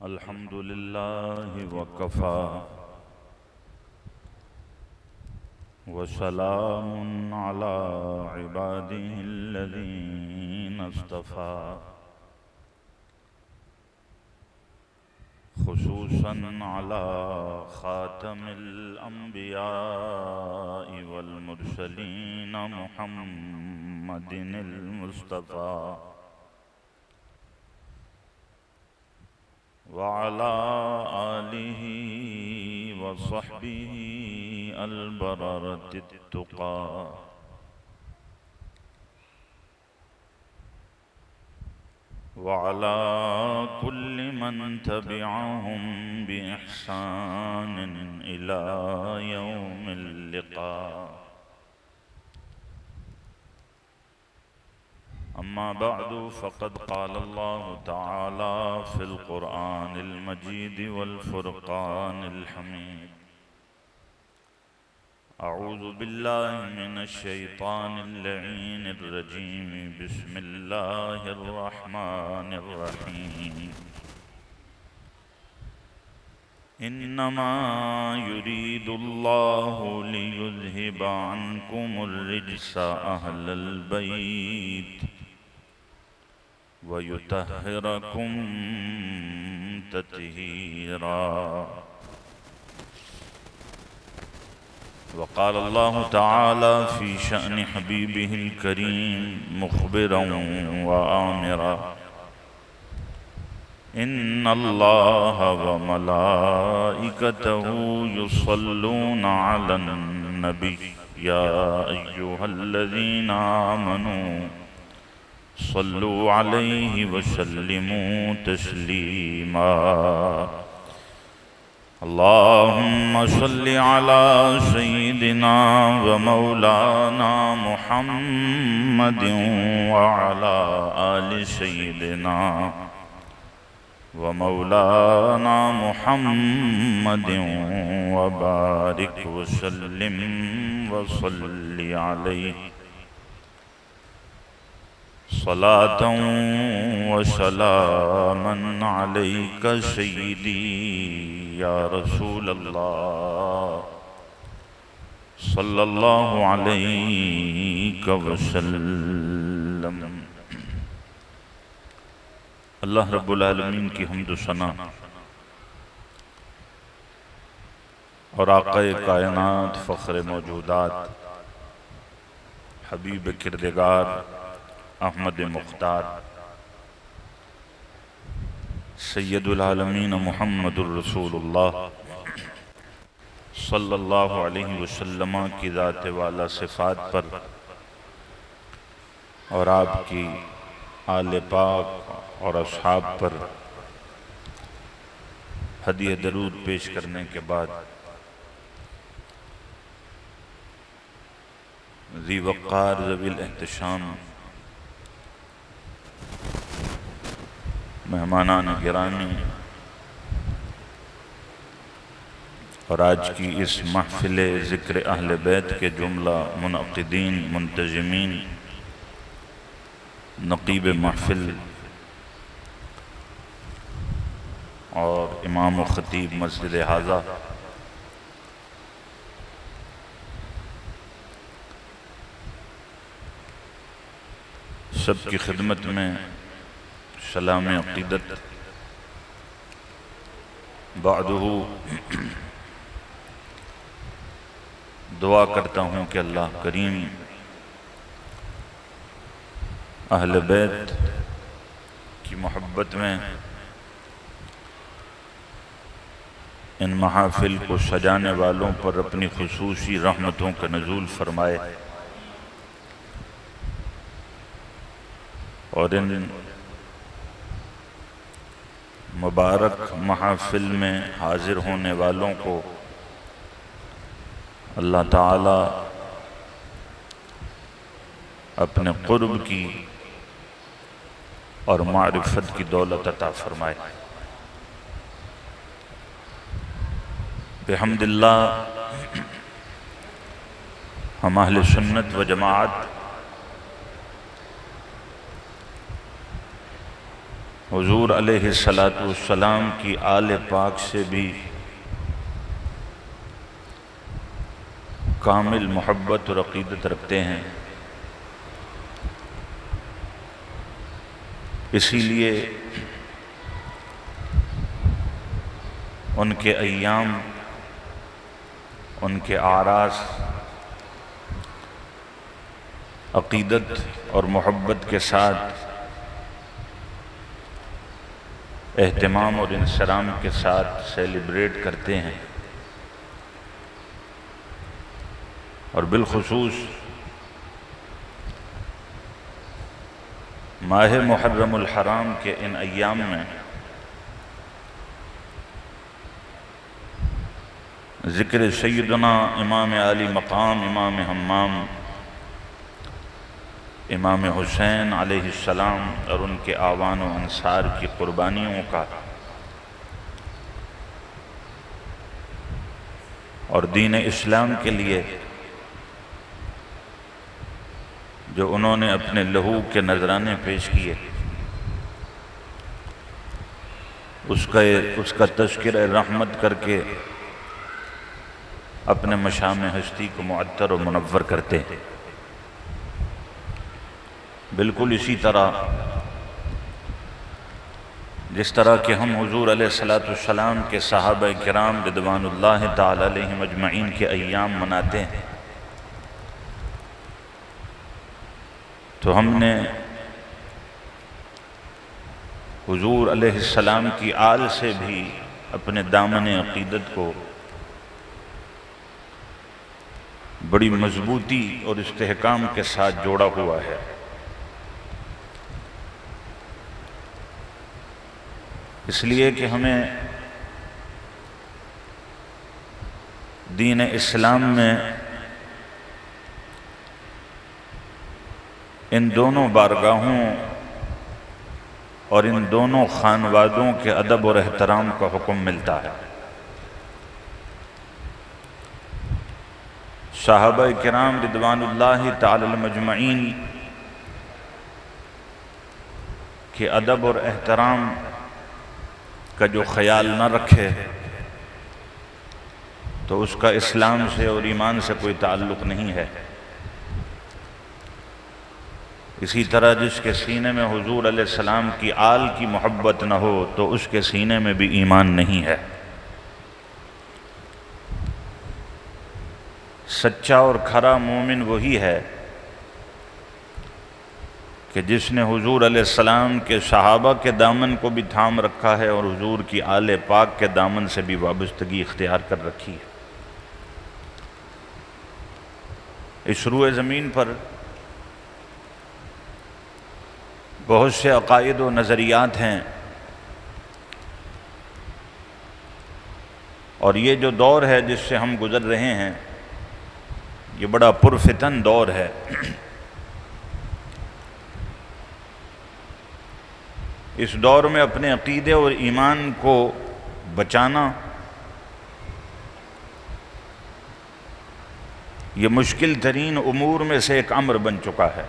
الحمد لله وكفى وسلام على عباده الذين اصطفى خصوصا على خاتم الأنبياء والمرسلين محمد المصطفى وعلى آله وصحبه البررة التقى وعلى كل من تبعهم بإحسان إلى يوم اللقاء. أما بعد فقد قال الله تعالى في القرآن المجيد والفرقان الحميد: أعوذ بالله من الشيطان اللعين الرجيم. بسم الله الرحمن الرحيم. إنما يريد الله ليذهب عنكم الرجس أهل البيت ويطهركم تطهيرا. وقال الله تعالى في شأن حبيبه الكريم مخبرا وآمرا: إن الله وملائكته يصلون على النبي يا أيها الذين آمنوا صلوا عليه وسلموا تسليما. اللهم صل على سيدنا ومولانا محمد وعلى آل سيدنا ومولانا محمد وبارك وسلم وصل عليه صلاة وسلاما عليك سيدي يا رسول الله صلى الله عليك وسلم. اللہ رب العالمین کی حمد و ثنا اور آقا کائنات فخر موجودات حبیب کردگار احمد مختار سید العالمین محمد الرسول اللہ صلی اللہ علیہ وسلم کی ذات والا صفات پر اور آپ کی آل پاک اور اصحاب پر ہدیہ درود پیش کرنے کے بعد ذی وقار ذوی الاحتشام مہمانان گرامی اور آج کی اس محفل ذکر اہل بیت کے جملہ منعقدین منتظمین نقیب محفل اور امام و خطیب مسجد حاضہ سب کی خدمت میں سلام عقیدت. بعدہ دعا کرتا ہوں کہ اللہ کریم اہل بیت کی محبت میں ان محافل کو سجانے والوں پر اپنی خصوصی رحمتوں کا نزول فرمائے اور ان مبارک محافل میں حاضر ہونے والوں کو اللہ تعالی اپنے قرب کی اور معرفت کی دولت عطا فرمائے. بحمد اللہ ہم اہل سنت و جماعت حضور علیہ السلام کی آل پاک سے بھی کامل محبت اور عقیدت رکھتے ہیں، اسی لیے ان کے ایام، ان کے اعراس عقیدت اور محبت کے ساتھ، اہتمام اور انصرام کے ساتھ سیلیبریٹ کرتے ہیں، اور بالخصوص ماہ محرم الحرام کے ان ایام میں ذکر سیدنا امام علی مقام امام حمام امام حسین علیہ السلام اور ان کے اعوان و انصار کی قربانیوں کا اور دین اسلام کے لیے جو انہوں نے اپنے لہو کے نذرانے پیش کیے، اس کا تذکرہ رحمت کر کے اپنے مشام ہستی کو معطر و منور کرتے ہیں۔ بالکل اسی طرح جس طرح کہ ہم حضور علیہ السلام کے صحابہ کرام رضوان اللہ تعالی علیہم اجمعین کے ایام مناتے ہیں، تو ہم نے حضور علیہ السلام کی آل سے بھی اپنے دامن عقیدت کو بڑی مضبوطی اور استحکام کے ساتھ جوڑا ہوا ہے۔ اس لیے کہ ہمیں دین اسلام میں ان دونوں بارگاہوں اور ان دونوں خانوادوں کے ادب اور احترام کا حکم ملتا ہے۔ صحابہ کرام رضوان اللہ تعالی مجمعین کے ادب اور احترام کا جو خیال نہ رکھے تو اس کا اسلام سے اور ایمان سے کوئی تعلق نہیں ہے۔ اسی طرح جس کے سینے میں حضور علیہ السلام کی آل کی محبت نہ ہو تو اس کے سینے میں بھی ایمان نہیں ہے۔ سچا اور کھرا مومن وہی ہے کہ جس نے حضور علیہ السلام کے صحابہ کے دامن کو بھی تھام رکھا ہے اور حضور کی آل پاک کے دامن سے بھی وابستگی اختیار کر رکھی ہے۔ اس روئے زمین پر بہت سے عقائد و نظریات ہیں، اور یہ جو دور ہے جس سے ہم گزر رہے ہیں یہ بڑا پرفتن دور ہے۔ اس دور میں اپنے عقیدے اور ایمان کو بچانا یہ مشکل ترین امور میں سے ایک امر بن چکا ہے۔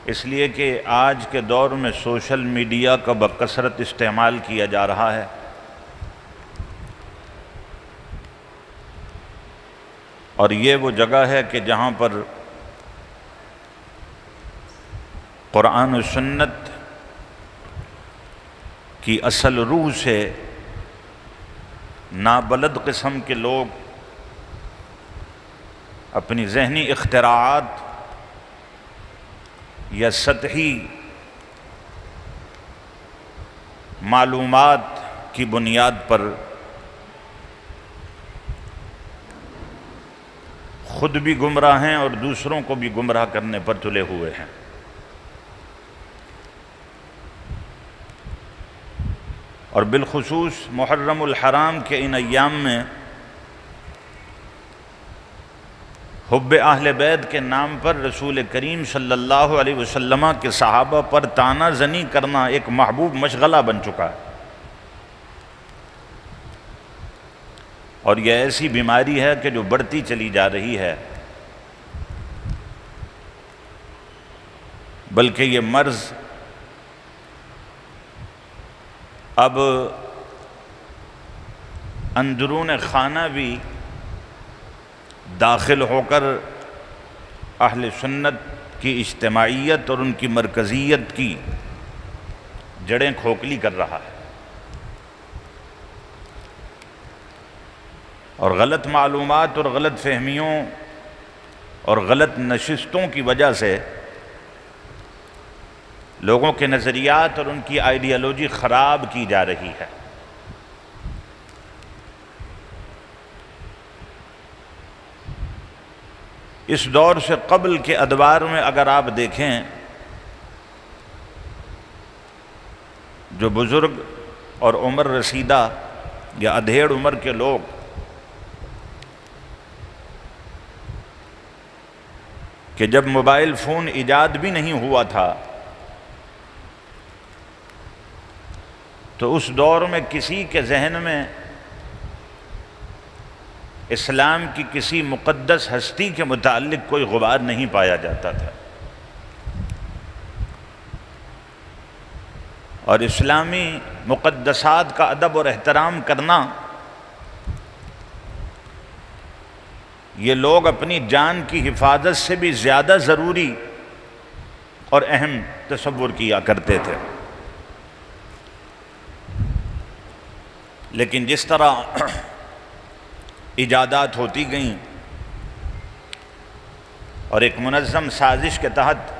اس لیے کہ آج کے دور میں سوشل میڈیا کا بکثرت استعمال کیا جا رہا ہے، اور یہ وہ جگہ ہے کہ جہاں پر قرآن و سنت کی اصل روح سے نابلد قسم کے لوگ اپنی ذہنی اختراعات یا سطحی معلومات کی بنیاد پر خود بھی گمراہ ہیں اور دوسروں کو بھی گمراہ کرنے پر تلے ہوئے ہیں۔ اور بالخصوص محرم الحرام کے ان ایام میں حب اہل بیت کے نام پر رسول کریم صلی اللہ علیہ وسلم کے صحابہ پر طعنہ زنی کرنا ایک محبوب مشغلہ بن چکا ہے، اور یہ ایسی بیماری ہے کہ جو بڑھتی چلی جا رہی ہے۔ بلکہ یہ مرض اب اندرون خانہ بھی داخل ہو کر اہل سنت کی اجتماعیت اور ان کی مرکزیت کی جڑیں کھوکھلی کر رہا ہے، اور غلط معلومات اور غلط فہمیوں اور غلط نشستوں کی وجہ سے لوگوں کے نظریات اور ان کی آئیڈیالوجی خراب کی جا رہی ہے۔ اس دور سے قبل کے ادوار میں اگر آپ دیکھیں، جو بزرگ اور عمر رسیدہ یا ادھیڑ عمر کے لوگ کہ جب موبائل فون ایجاد بھی نہیں ہوا تھا تو اس دور میں کسی کے ذہن میں اسلام کی کسی مقدس ہستی کے متعلق کوئی غبار نہیں پایا جاتا تھا، اور اسلامی مقدسات کا ادب اور احترام کرنا یہ لوگ اپنی جان کی حفاظت سے بھی زیادہ ضروری اور اہم تصور کیا کرتے تھے۔ لیکن جس طرح ایجادات ہوتی گئیں اور ایک منظم سازش کے تحت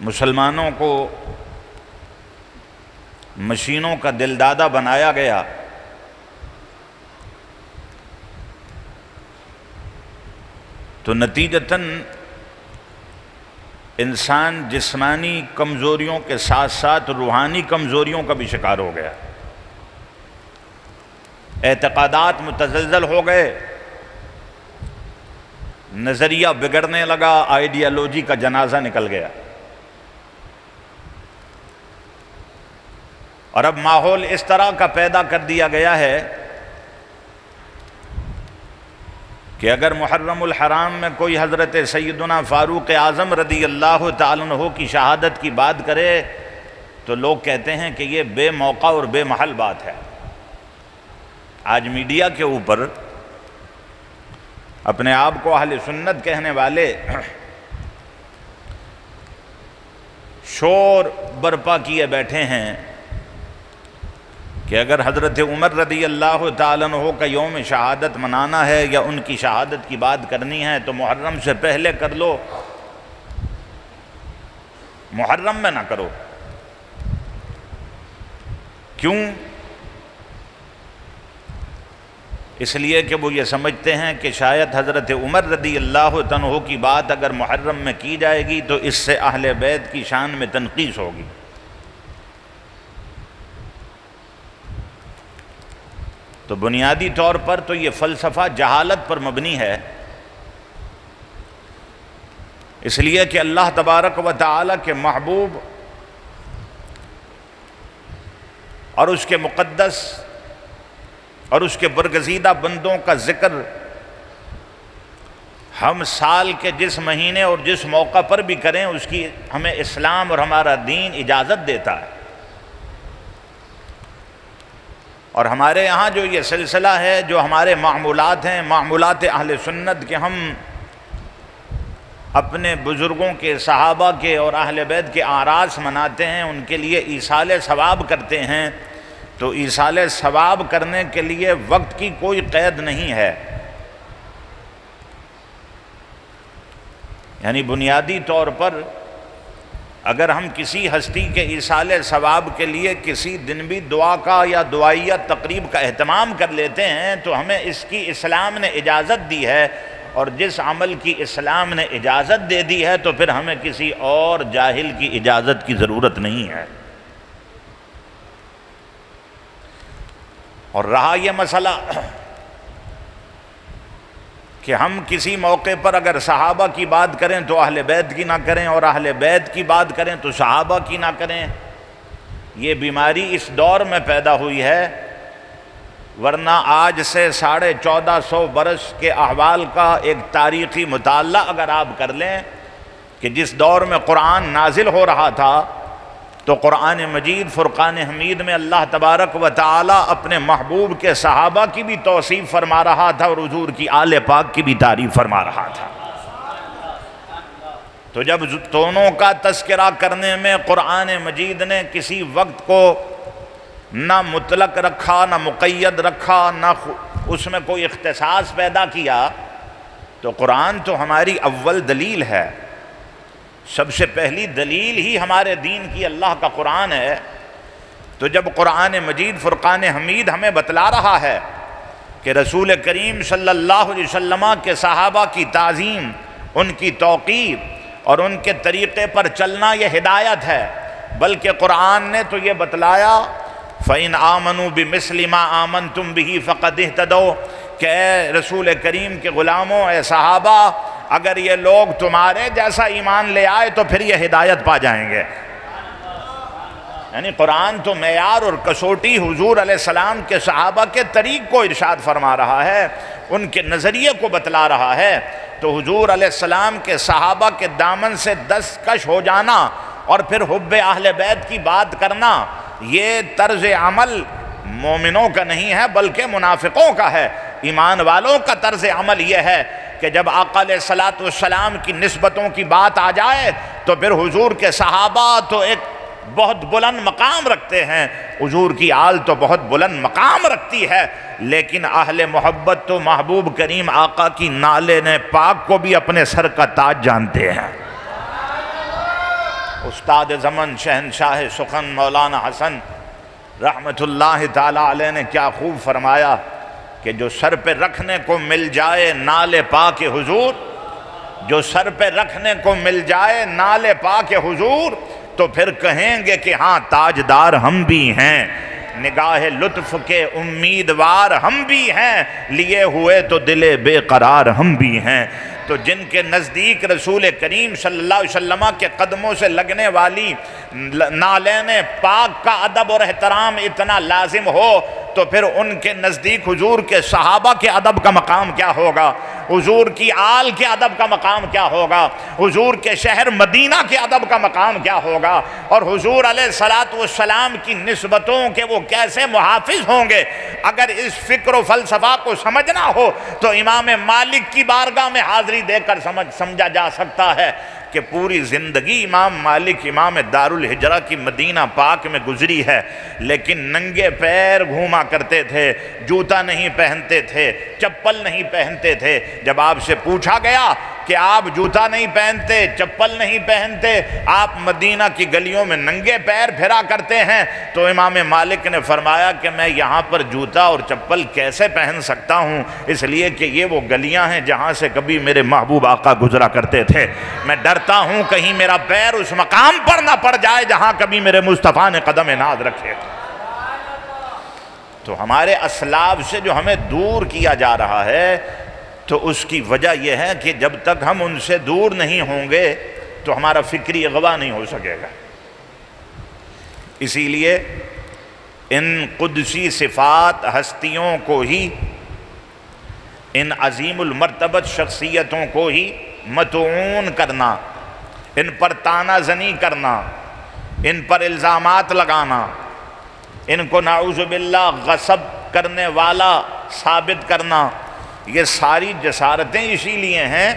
مسلمانوں کو مشینوں کا دلدادہ بنایا گیا، تو نتیجتاً انسان جسمانی کمزوریوں کے ساتھ ساتھ روحانی کمزوریوں کا بھی شکار ہو گیا، اعتقادات متزلزل ہو گئے، نظریہ بگڑنے لگا، آئیڈیالوجی کا جنازہ نکل گیا، اور اب ماحول اس طرح کا پیدا کر دیا گیا ہے کہ اگر محرم الحرام میں کوئی حضرت سیدنا فاروق اعظم رضی اللہ تعالیٰ عنہ کی شہادت کی بات کرے تو لوگ کہتے ہیں کہ یہ بے موقع اور بے محل بات ہے۔ آج میڈیا کے اوپر اپنے آپ کو اہل سنت کہنے والے شور برپا کیے بیٹھے ہیں کہ اگر حضرت عمر رضی اللہ تعالیٰ عنہ کا یوم شہادت منانا ہے یا ان کی شہادت کی بات کرنی ہے تو محرم سے پہلے کر لو، محرم میں نہ کرو۔ کیوں؟ اس لیے کہ وہ یہ سمجھتے ہیں کہ شاید حضرت عمر رضی اللہ عنہ کی بات اگر محرم میں کی جائے گی تو اس سے اہل بیت کی شان میں تنقیص ہوگی۔ تو بنیادی طور پر تو یہ فلسفہ جہالت پر مبنی ہے، اس لیے کہ اللہ تبارک و تعالی کے محبوب اور اس کے مقدس اور اس کے برگزیدہ بندوں کا ذکر ہم سال کے جس مہینے اور جس موقع پر بھی کریں اس کی ہمیں اسلام اور ہمارا دین اجازت دیتا ہے۔ اور ہمارے یہاں جو یہ سلسلہ ہے، جو ہمارے معمولات ہیں، معمولات اہل سنت کے، ہم اپنے بزرگوں کے، صحابہ کے اور اہل بیت کے اعراس مناتے ہیں، ان کے لیے ایصال ثواب کرتے ہیں، تو ایصال ثواب کرنے کے لیے وقت کی کوئی قید نہیں ہے۔ یعنی بنیادی طور پر اگر ہم کسی ہستی کے ایصال ثواب کے لیے کسی دن بھی دعا کا یا دعائیہ تقریب کا اہتمام کر لیتے ہیں تو ہمیں اس کی اسلام نے اجازت دی ہے، اور جس عمل کی اسلام نے اجازت دے دی ہے تو پھر ہمیں کسی اور جاہل کی اجازت کی ضرورت نہیں ہے۔ اور رہا یہ مسئلہ کہ ہم کسی موقع پر اگر صحابہ کی بات کریں تو اہل بیت کی نہ کریں، اور اہل بیت کی بات کریں تو صحابہ کی نہ کریں، یہ بیماری اس دور میں پیدا ہوئی ہے، ورنہ آج سے 1450 برس کے احوال کا ایک تاریخی مطالعہ اگر آپ کر لیں کہ جس دور میں قرآن نازل ہو رہا تھا تو قرآن مجید فرقان حمید میں اللہ تبارک و تعالی اپنے محبوب کے صحابہ کی بھی توصیف فرما رہا تھا اور حضور کی آل پاک کی بھی تعریف فرما رہا تھا۔ تو جب دونوں کا تذکرہ کرنے میں قرآن مجید نے کسی وقت کو نہ مطلق رکھا، نہ مقید رکھا، نہ اس میں کوئی اختصاص پیدا کیا، تو قرآن تو ہماری اول دلیل ہے، سب سے پہلی دلیل ہی ہمارے دین کی اللہ کا قرآن ہے۔ تو جب قرآن مجید فرقان حمید ہمیں بتلا رہا ہے کہ رسول کریم صلی اللہ علیہ وسلم کے صحابہ کی تعظیم، ان کی توقیر اور ان کے طریقے پر چلنا یہ ہدایت ہے، بلکہ قرآن نے تو یہ بتلایا فَإِنْ آمَنُوا بِمِثْلِ مَا آمَنْتُمْ بِهِ فَقَدْ اهْتَدَوْا کہ اے رسول کریم کے غلاموں، اے صحابہ، اگر یہ لوگ تمہارے جیسا ایمان لے آئے تو پھر یہ ہدایت پا جائیں گے۔ یعنی قرآن تو معیار اور کسوٹی حضور علیہ السلام کے صحابہ کے طریق کو ارشاد فرما رہا ہے، ان کے نظریے کو بتلا رہا ہے۔ تو حضور علیہ السلام کے صحابہ کے دامن سے دستکش ہو جانا اور پھر حب اہل بیت کی بات کرنا، یہ طرز عمل مومنوں کا نہیں ہے بلکہ منافقوں کا ہے۔ ایمان والوں کا طرز عمل یہ ہے کہ جب آقا علیہ السلام کی نسبتوں کی بات آ جائے تو پھر حضور کے صحابہ تو ایک بہت بلند مقام رکھتے ہیں، حضور کی آل تو بہت بلند مقام رکھتی ہے، لیکن اہل محبت تو محبوب کریم آقا کی نالے پاک کو بھی اپنے سر کا تاج جانتے ہیں۔ استاد زمن شہنشاہ سخن مولانا حسن رحمت اللہ تعالی علیہ نے کیا خوب فرمایا کہ جو سر پہ رکھنے کو مل جائے نال پاک حضور، جو سر پہ رکھنے کو مل جائے نال پاک حضور، تو پھر کہیں گے کہ ہاں تاجدار ہم بھی ہیں، نگاہ لطف کے امیدوار ہم بھی ہیں، لیے ہوئے تو دل بے قرار ہم بھی ہیں۔ تو جن کے نزدیک رسول کریم صلی اللہ علیہ وسلم کے قدموں سے لگنے والی نالین پاک کا ادب اور احترام اتنا لازم ہو، تو پھر ان کے نزدیک حضور کے صحابہ کے ادب کا مقام کیا ہوگا، حضور کی آل کے ادب کا مقام کیا ہوگا، حضور کے شہر مدینہ کے ادب کا مقام کیا ہوگا، اور حضور علیہ السلام کی نسبتوں کے وہ کیسے محافظ ہوں گے۔ اگر اس فکر و فلسفہ کو سمجھنا ہو تو امام مالک کی بارگاہ میں حاضری دے کر سمجھا جا سکتا ہے کہ پوری زندگی امام مالک امام دارالہجرہ کی مدینہ پاک میں گزری ہے، لیکن ننگے پیر گھوما کرتے تھے، جوتا نہیں پہنتے تھے، چپل نہیں پہنتے تھے۔ جب آپ سے پوچھا گیا کہ آپ جوتا نہیں پہنتے، چپل نہیں پہنتے، آپ مدینہ کی گلیوں میں ننگے پیر پھرا کرتے ہیں، تو امام مالک نے فرمایا کہ میں یہاں پر جوتا اور چپل کیسے پہن سکتا ہوں، اس لیے کہ یہ وہ گلیاں ہیں جہاں سے کبھی میرے محبوب آقا گزرا کرتے تھے۔ میں ڈرتا ہوں کہیں میرا پیر اس مقام پر نہ پڑ جائے جہاں کبھی میرے مصطفیٰ نے قدم ناز رکھے۔ تو ہمارے اسلاف سے جو ہمیں دور کیا جا رہا ہے، تو اس کی وجہ یہ ہے کہ جب تک ہم ان سے دور نہیں ہوں گے تو ہمارا فکری اغوا نہیں ہو سکے گا۔ اسی لیے ان قدسی صفات ہستیوں کو ہی، ان عظیم المرتبت شخصیتوں کو ہی مطعون کرنا، ان پر طعنہ زنی کرنا، ان پر الزامات لگانا، ان کو نعوذ باللہ غصب کرنے والا ثابت کرنا، یہ ساری جسارتیں اسی لیے ہیں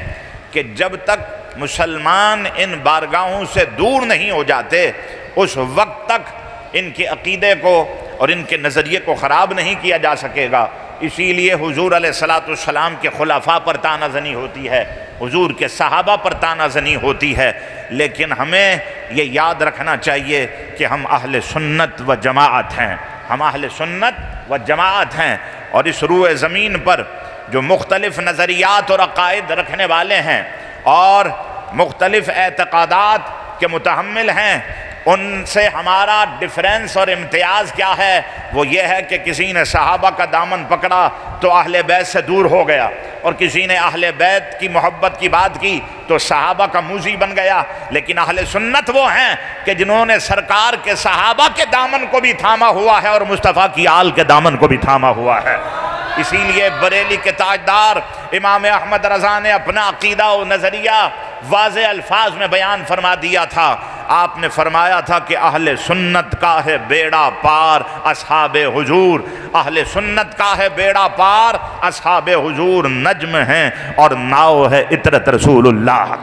کہ جب تک مسلمان ان بارگاہوں سے دور نہیں ہو جاتے اس وقت تک ان کے عقیدے کو اور ان کے نظریے کو خراب نہیں کیا جا سکے گا۔ اسی لیے حضور علیہ السلام کے خلفاء پر طعنہ زنی ہوتی ہے، حضور کے صحابہ پر طعنہ زنی ہوتی ہے، لیکن ہمیں یہ یاد رکھنا چاہیے کہ ہم اہل سنت و جماعت ہیں، ہم اہل سنت و جماعت ہیں، اور اس روئے زمین پر جو مختلف نظریات اور عقائد رکھنے والے ہیں اور مختلف اعتقادات کے متحمل ہیں، ان سے ہمارا ڈفرینس اور امتیاز کیا ہے؟ وہ یہ ہے کہ کسی نے صحابہ کا دامن پکڑا تو اہل بیت سے دور ہو گیا، اور کسی نے اہل بیت کی محبت کی بات کی تو صحابہ کا موذی بن گیا۔ لیکن اہل سنت وہ ہیں کہ جنہوں نے سرکار کے صحابہ کے دامن کو بھی تھاما ہوا ہے اور مصطفیٰ کی آل کے دامن کو بھی تھاما ہوا ہے۔ اسی لیے بریلی کے تاجدار امام احمد رضا نے اپنا عقیدہ و نظریہ واضح الفاظ میں بیان فرما دیا تھا۔ آپ نے فرمایا تھا کہ اہل سنت کا ہے بیڑا پار اصحاب حضور، اہل سنت کا ہے بیڑا پار اصحاب حضور نجم ہیں اور ناؤ ہے عطرت رسول اللہ۔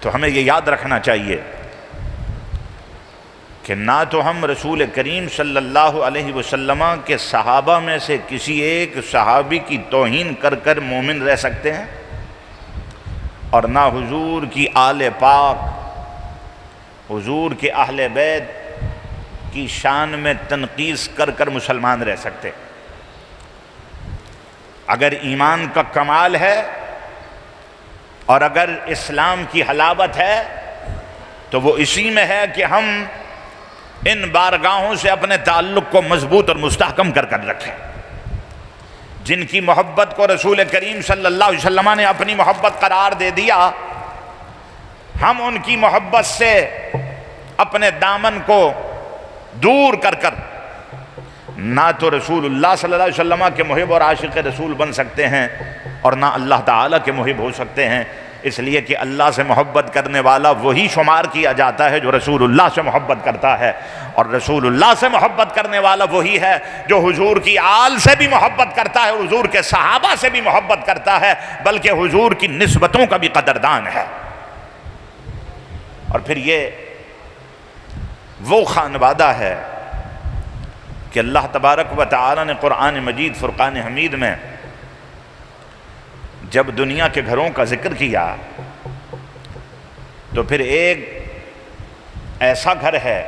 تو ہمیں یہ یاد رکھنا چاہیے کہ نہ تو ہم رسول کریم صلی اللہ علیہ وسلم کے صحابہ میں سے کسی ایک صحابی کی توہین کر کر مومن رہ سکتے ہیں، اور نہ حضور کی آل پاک، حضور کے اہل بیت کی شان میں تنقیص کر کر مسلمان رہ سکتے۔ اگر ایمان کا کمال ہے اور اگر اسلام کی حلاوت ہے تو وہ اسی میں ہے کہ ہم ان بارگاہوں سے اپنے تعلق کو مضبوط اور مستحکم کر کر رکھیں۔ جن کی محبت کو رسول کریم صلی اللہ علیہ وسلم نے اپنی محبت قرار دے دیا، ہم ان کی محبت سے اپنے دامن کو دور کر کر نہ تو رسول اللہ صلی اللہ علیہ وسلم کے محب اور عاشق رسول بن سکتے ہیں اور نہ اللہ تعالیٰ کے محب ہو سکتے ہیں، اس لیے کہ اللہ سے محبت کرنے والا وہی شمار کیا جاتا ہے جو رسول اللہ سے محبت کرتا ہے، اور رسول اللہ سے محبت کرنے والا وہی ہے جو حضور کی آل سے بھی محبت کرتا ہے، حضور کے صحابہ سے بھی محبت کرتا ہے، بلکہ حضور کی نسبتوں کا بھی قدردان ہے۔ اور پھر یہ وہ خانوادہ ہے کہ اللہ تبارک و تعالی نے قرآن مجید فرقان حمید میں جب دنیا کے گھروں کا ذکر کیا تو پھر ایک ایسا گھر ہے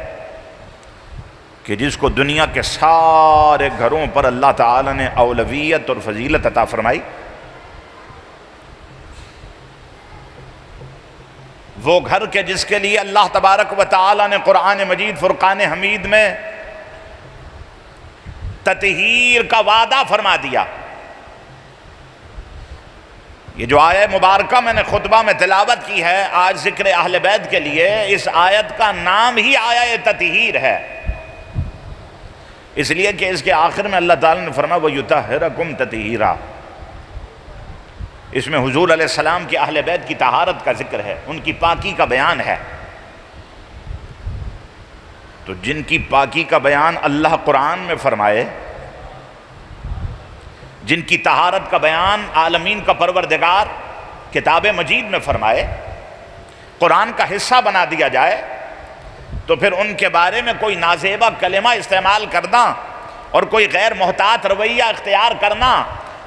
کہ جس کو دنیا کے سارے گھروں پر اللہ تعالی نے اولویت اور فضیلت عطا فرمائی، وہ گھر کے جس کے لیے اللہ تبارک و تعالی نے قرآن مجید فرقان حمید میں تطہیر کا وعدہ فرما دیا۔ یہ جو آیت مبارکہ میں نے خطبہ میں تلاوت کی ہے آج ذکر اہل بیت کے لیے، اس آیت کا نام ہی آیت تطہیر ہے، اس لیے کہ اس کے آخر میں اللہ تعالیٰ نے فرمایا وَيُطَهِّرَكُمْ تَطْهِيرًا۔ اس میں حضور علیہ السلام کے اہل بیت کی طہارت کا ذکر ہے، ان کی پاکی کا بیان ہے۔ تو جن کی پاکی کا بیان اللہ قرآن میں فرمائے، جن کی طہارت کا بیان عالمین کا پروردگار کتاب مجید میں فرمائے، قرآن کا حصہ بنا دیا جائے، تو پھر ان کے بارے میں کوئی نازیبہ کلمہ استعمال کرنا اور کوئی غیر محتاط رویہ اختیار کرنا،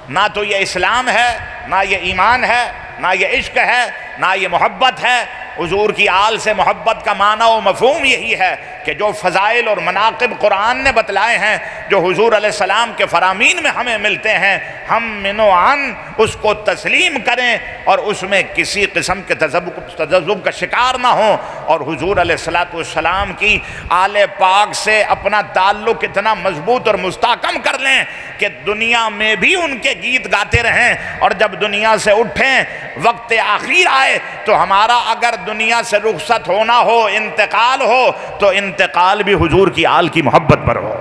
نہ تو یہ اسلام ہے، نہ یہ ایمان ہے، نہ یہ عشق ہے، نہ یہ محبت ہے۔ حضور کی آل سے محبت کا معنی و مفہوم یہی ہے کہ جو فضائل اور مناقب قرآن نے بتلائے ہیں، جو حضور علیہ السلام کے فرامین میں ہمیں ملتے ہیں، ہم من و عن اس کو تسلیم کریں اور اس میں کسی قسم کے تذبذب کا شکار نہ ہوں، اور حضور علیہ السلام کی آل پاک سے اپنا تعلق اتنا مضبوط اور مستحکم کر لیں کہ دنیا میں بھی ان کے گیت گاتے رہیں، اور جب دنیا سے اٹھیں وقت آخر آئے تو ہمارا اگر دنیا سے رخصت ہونا ہو، انتقال ہو، تو انتقال بھی حضور کی آل کی محبت پر ہو،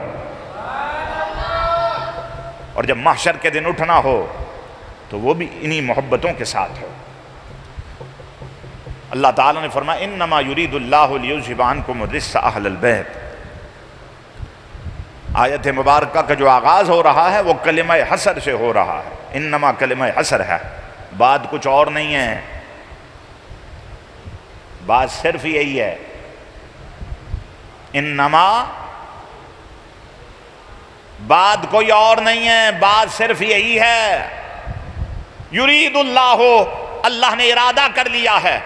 اور جب محشر کے دن اٹھنا ہو تو وہ بھی انہی محبتوں کے ساتھ ہو۔ اللہ تعالیٰ نے فرمایا انما یرید اللہ لیذھب عنکم الرجس اہل البیت۔ آیت مبارکہ کا جو آغاز ہو رہا ہے وہ کلمہ حصر سے ہو رہا ہے، انما کلمہ حصر ہے، بات کچھ اور نہیں ہے، بات صرف یہی ہے، انما، بات کوئی اور نہیں ہے، بات صرف یہی ہے، یرید اللہ، اللہ نے ارادہ کر لیا ہے،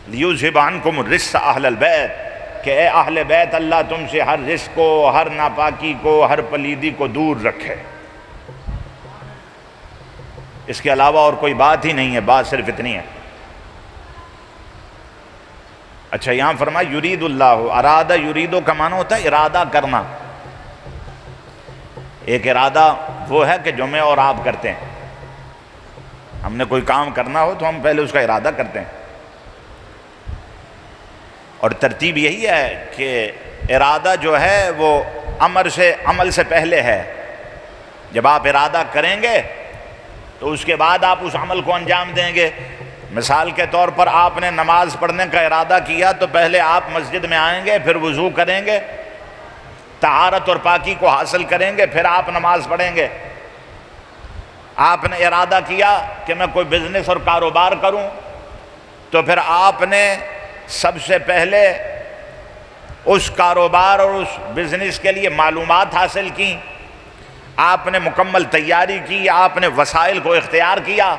لیذھب عنکم الرجس اہل البیت، کہ اے اہل بیت اللہ تم سے ہر رجس کو، ہر ناپاکی کو، ہر پلیدی کو دور رکھے۔ اس کے علاوہ اور کوئی بات ہی نہیں ہے، بات صرف اتنی ہے۔ اچھا یہاں فرمایا یرید اللہ، ارادہ یریدو کا معنی ہوتا ہے ارادہ کرنا۔ ایک ارادہ وہ ہے کہ جو میں اور آپ کرتے ہیں، ہم نے کوئی کام کرنا ہو تو ہم پہلے اس کا ارادہ کرتے ہیں، اور ترتیب یہی ہے کہ ارادہ جو ہے وہ عمل سے پہلے ہے۔ جب آپ ارادہ کریں گے تو اس کے بعد آپ اس عمل کو انجام دیں گے۔ مثال کے طور پر آپ نے نماز پڑھنے کا ارادہ کیا تو پہلے آپ مسجد میں آئیں گے، پھر وضو کریں گے، طہارت اور پاکی کو حاصل کریں گے، پھر آپ نماز پڑھیں گے۔ آپ نے ارادہ کیا کہ میں کوئی بزنس اور کاروبار کروں، تو پھر آپ نے سب سے پہلے اس کاروبار اور اس بزنس کے لیے معلومات حاصل کی، آپ نے مکمل تیاری کی، آپ نے وسائل کو اختیار کیا۔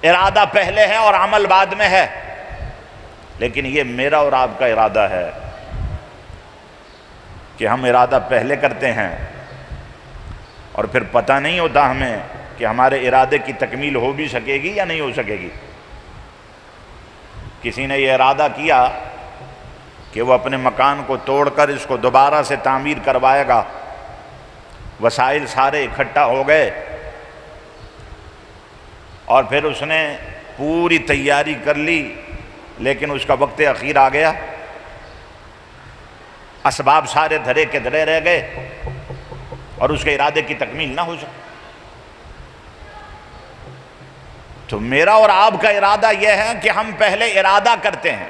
ارادہ پہلے ہے اور عمل بعد میں ہے، لیکن یہ میرا اور آپ کا ارادہ ہے کہ ہم ارادہ پہلے کرتے ہیں اور پھر پتہ نہیں ہوتا ہمیں کہ ہمارے ارادے کی تکمیل ہو بھی سکے گی یا نہیں ہو سکے گی۔ کسی نے یہ ارادہ کیا کہ وہ اپنے مکان کو توڑ کر اس کو دوبارہ سے تعمیر کروائے گا، وسائل سارے اکٹھا ہو گئے اور پھر اس نے پوری تیاری کر لی، لیکن اس کا وقت اخیر آ گیا، اسباب سارے دھرے کے دھرے رہ گئے اور اس کے ارادے کی تکمیل نہ ہو سکی۔ تو میرا اور آپ کا ارادہ یہ ہے کہ ہم پہلے ارادہ کرتے ہیں،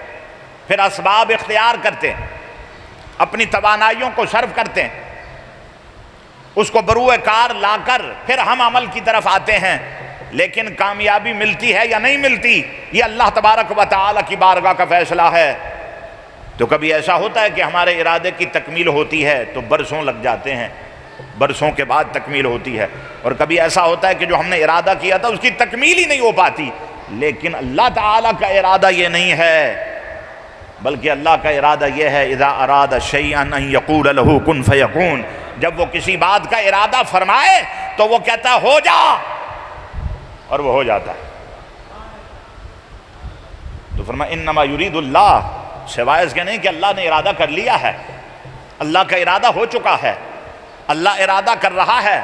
پھر اسباب اختیار کرتے ہیں، اپنی توانائیوں کو صرف کرتے ہیں، اس کو بروئے کار لا کر پھر ہم عمل کی طرف آتے ہیں۔ لیکن کامیابی ملتی ہے یا نہیں ملتی، یہ اللہ تبارک و تعالی کی بارگاہ کا فیصلہ ہے۔ تو کبھی ایسا ہوتا ہے کہ ہمارے ارادے کی تکمیل ہوتی ہے تو برسوں لگ جاتے ہیں، برسوں کے بعد تکمیل ہوتی ہے، اور کبھی ایسا ہوتا ہے کہ جو ہم نے ارادہ کیا تھا اس کی تکمیل ہی نہیں ہو پاتی۔ لیکن اللہ تعالیٰ کا ارادہ یہ نہیں ہے، بلکہ اللہ کا ارادہ یہ ہے اذا اراد شیئا ان یقول له کن فیکون، جب وہ کسی بات کا ارادہ فرمائے تو وہ کہتا ہے ہو جا، اور وہ ہو جاتا ہے۔ تو فرمایا انما یرید اللہ، سوائے اس کے نہیں کہ اللہ نے ارادہ کر لیا ہے، اللہ کا ارادہ ہو چکا ہے، اللہ ارادہ کر رہا ہے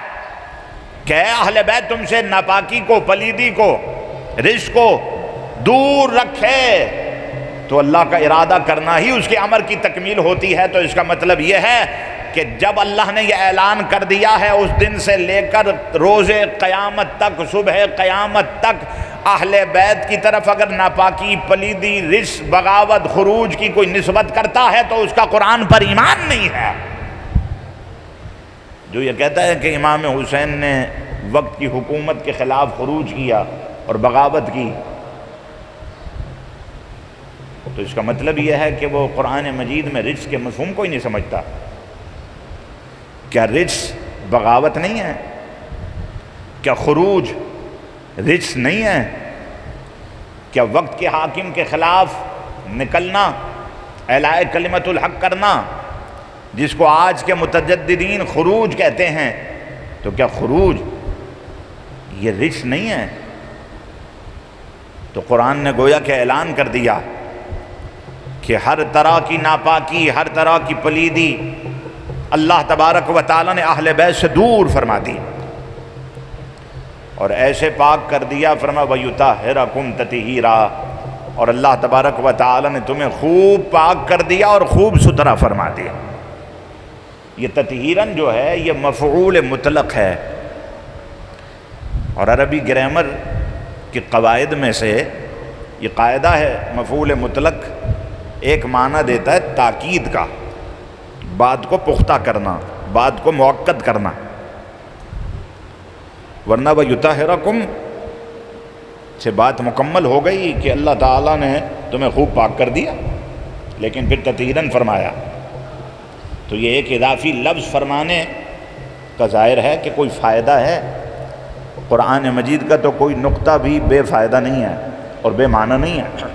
کہ اے اہل بیت تم سے ناپاکی کو، پلیدی کو، رزق کو دور رکھے، تو اللہ کا ارادہ کرنا ہی اس کے امر کی تکمیل ہوتی ہے۔ تو اس کا مطلب یہ ہے کہ جب اللہ نے یہ اعلان کر دیا ہے، اس دن سے لے کر روز قیامت تک، صبح قیامت تک اہل بیت کی طرف اگر ناپاکی، پلیدی، رزق، بغاوت، خروج کی کوئی نسبت کرتا ہے تو اس کا قرآن پر ایمان نہیں ہے۔ جو یہ کہتا ہے کہ امام حسین نے وقت کی حکومت کے خلاف خروج کیا اور بغاوت کی، تو اس کا مطلب یہ ہے کہ وہ قرآن مجید میں رزق کے مفہوم کو ہی نہیں سمجھتا۔ کیا رزق بغاوت نہیں ہے؟ کیا خروج رزق نہیں ہے؟ کیا وقت کے حاکم کے خلاف نکلنا، اعلاء کلمت الحق کرنا، جس کو آج کے متجددین خروج کہتے ہیں، تو کیا خروج یہ رزق نہیں ہے؟ تو قرآن نے گویا کہ اعلان کر دیا کہ ہر طرح کی ناپاکی، ہر طرح کی پلیدی اللہ تبارک و تعالیٰ نے اہل بیت سے دور فرما دی، اور ایسے پاک کر دیا، فرمایا وَيُطَهِّرَكُمْ تَطْهِيرًا، اور اللہ تبارک و تعالیٰ نے تمہیں خوب پاک کر دیا اور خوب ستھرا فرما دیا۔ یہ تطہیراً جو ہے یہ مفعول مطلق ہے، اور عربی گرامر کی قواعد میں سے یہ قاعدہ ہے، مفعول مطلق ایک معنی دیتا ہے تاکید کا، بات کو پختہ کرنا، بات کو مؤکد کرنا، ورنہ وَيُطَهِّرَكُمْ سے بات مکمل ہو گئی کہ اللہ تعالیٰ نے تمہیں خوب پاک کر دیا، لیکن پھر تطہیراً فرمایا، تو یہ ایک اضافی لفظ فرمانے کا ظاہر ہے کہ کوئی فائدہ ہے۔ قرآن مجید کا تو کوئی نقطہ بھی بے فائدہ نہیں ہے اور بے معنی نہیں ہے۔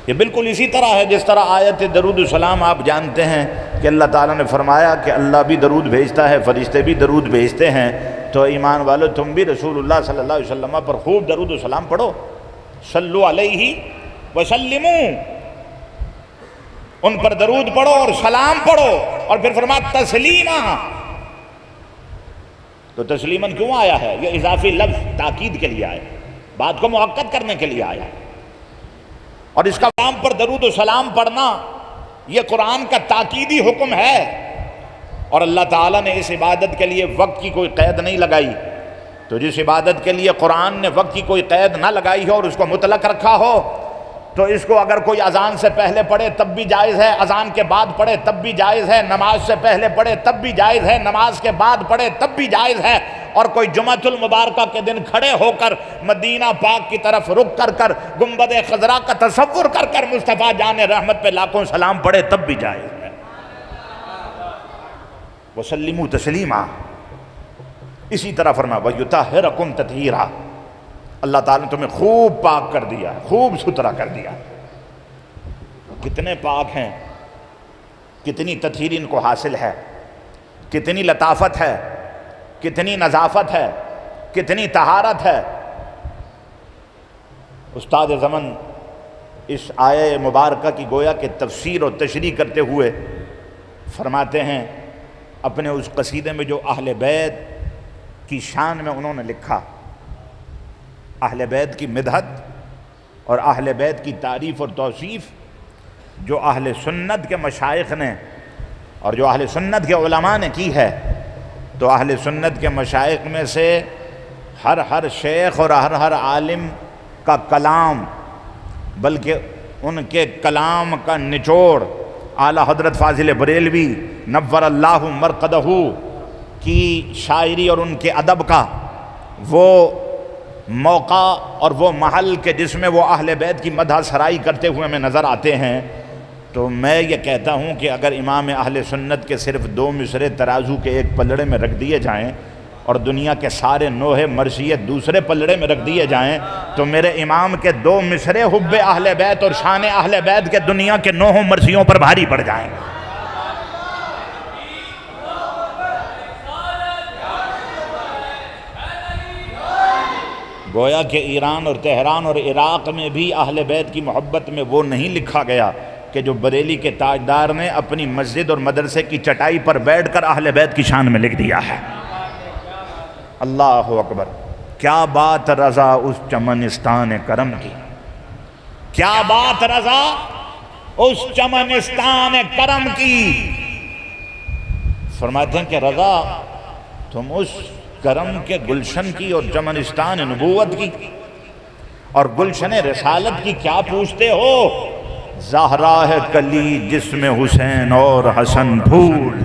یہ بالکل اسی طرح ہے جس طرح آیت درود السلام آپ جانتے ہیں کہ اللہ تعالیٰ نے فرمایا کہ اللہ بھی درود بھیجتا ہے، فرشتے بھی درود بھیجتے ہیں، تو ایمان والو تم بھی رسول اللہ صلی اللہ علیہ وسلم پر خوب درود السلام پڑھو، صلو علیہ وسلموا، ان پر درود پڑھو اور سلام پڑھو، اور پھر فرمایا تسلیما۔ تو تسلیماً کیوں آیا ہے؟ یہ اضافی لفظ تاکید کے لیے آیا، بات کو مؤکد کرنے کے لیے آیا، اور اس کا نام پر درود و سلام پڑھنا یہ قرآن کا تاکیدی حکم ہے، اور اللہ تعالیٰ نے اس عبادت کے لیے وقت کی کوئی قید نہیں لگائی تو جس عبادت کے لیے قرآن نے وقت کی کوئی قید نہ لگائی ہو اور اس کو مطلق رکھا ہو، تو اس کو اگر کوئی اذان سے پہلے پڑھے تب بھی جائز ہے، اذان کے بعد پڑھے تب بھی جائز ہے، نماز سے پہلے پڑھے تب بھی جائز ہے، نماز کے بعد پڑھے تب بھی جائز ہے، اور کوئی جمعۃ المبارکہ کے دن کھڑے ہو کر مدینہ پاک کی طرف رخ کر گنبد خضرا کا تصور کر مصطفیٰ جان رحمت پہ لاکھوں سلام پڑھے تب بھی جائز ہے۔ وسلموا تسلیما، اسی طرح فرمایا وَيُطَهِّرَكُمْ تَطْهِيرًا، اللہ تعالیٰ نے تمہیں خوب پاک کر دیا، خوب ستھرا کر دیا۔ کتنے پاک ہیں، کتنی تطہیر ان کو حاصل ہے، کتنی لطافت ہے، کتنی نظافت ہے، کتنی طہارت ہے۔ استاد زمن اس آیہ مبارکہ کی گویا کہ تفسیر اور تشریح کرتے ہوئے فرماتے ہیں اپنے اس قصیدے میں جو اہل بیت کی شان میں انہوں نے لکھا، اہل بیت کی مدحت اور اہل بیت کی تعریف اور توصیف جو اہل سنت کے مشائخ نے اور جو اہل سنت کے علماء نے کی ہے، تو اہل سنت کے مشائخ میں سے ہر شیخ اور ہر عالم کا کلام، بلکہ ان کے کلام کا نچوڑ اعلیٰ حضرت فاضل بریلوی نور اللہ مرقدہ کی شاعری اور ان کے ادب کا وہ موقع اور وہ محل کہ جس میں وہ اہل بیت کی مدح سرائی کرتے ہوئے ہمیں نظر آتے ہیں، تو میں یہ کہتا ہوں کہ اگر امام اہل سنت کے صرف 2 مصرے ترازو کے ایک پلڑے میں رکھ دیے جائیں اور دنیا کے سارے نوحے مرثیے دوسرے پلڑے میں رکھ دیے جائیں، تو میرے امام کے 2 مصرے حب اہل بیت اور شان اہل بیت کے دنیا کے نوحوں مرثیوں پر بھاری پڑ جائیں گے۔ گویا کہ ایران اور تہران اور عراق میں بھی اہل بیت کی محبت میں وہ نہیں لکھا گیا کہ جو بریلی کے تاجدار نے اپنی مسجد اور مدرسے کی چٹائی پر بیٹھ کر اہل بیت کی شان میں لکھ دیا ہے۔ اللہ اکبر، کیا بات رضا اس چمنستان کرم کی، کیا بات رضا اس چمنستان کرم کی۔ فرماتے ہیں کہ رضا تم اس کرم کے گلشن کی اور چمنستان نبوت کی اور گلشن رسالت کی کیا پوچھتے ہو؟ زہرا ہے کلی جس میں حسین اور حسن پھول،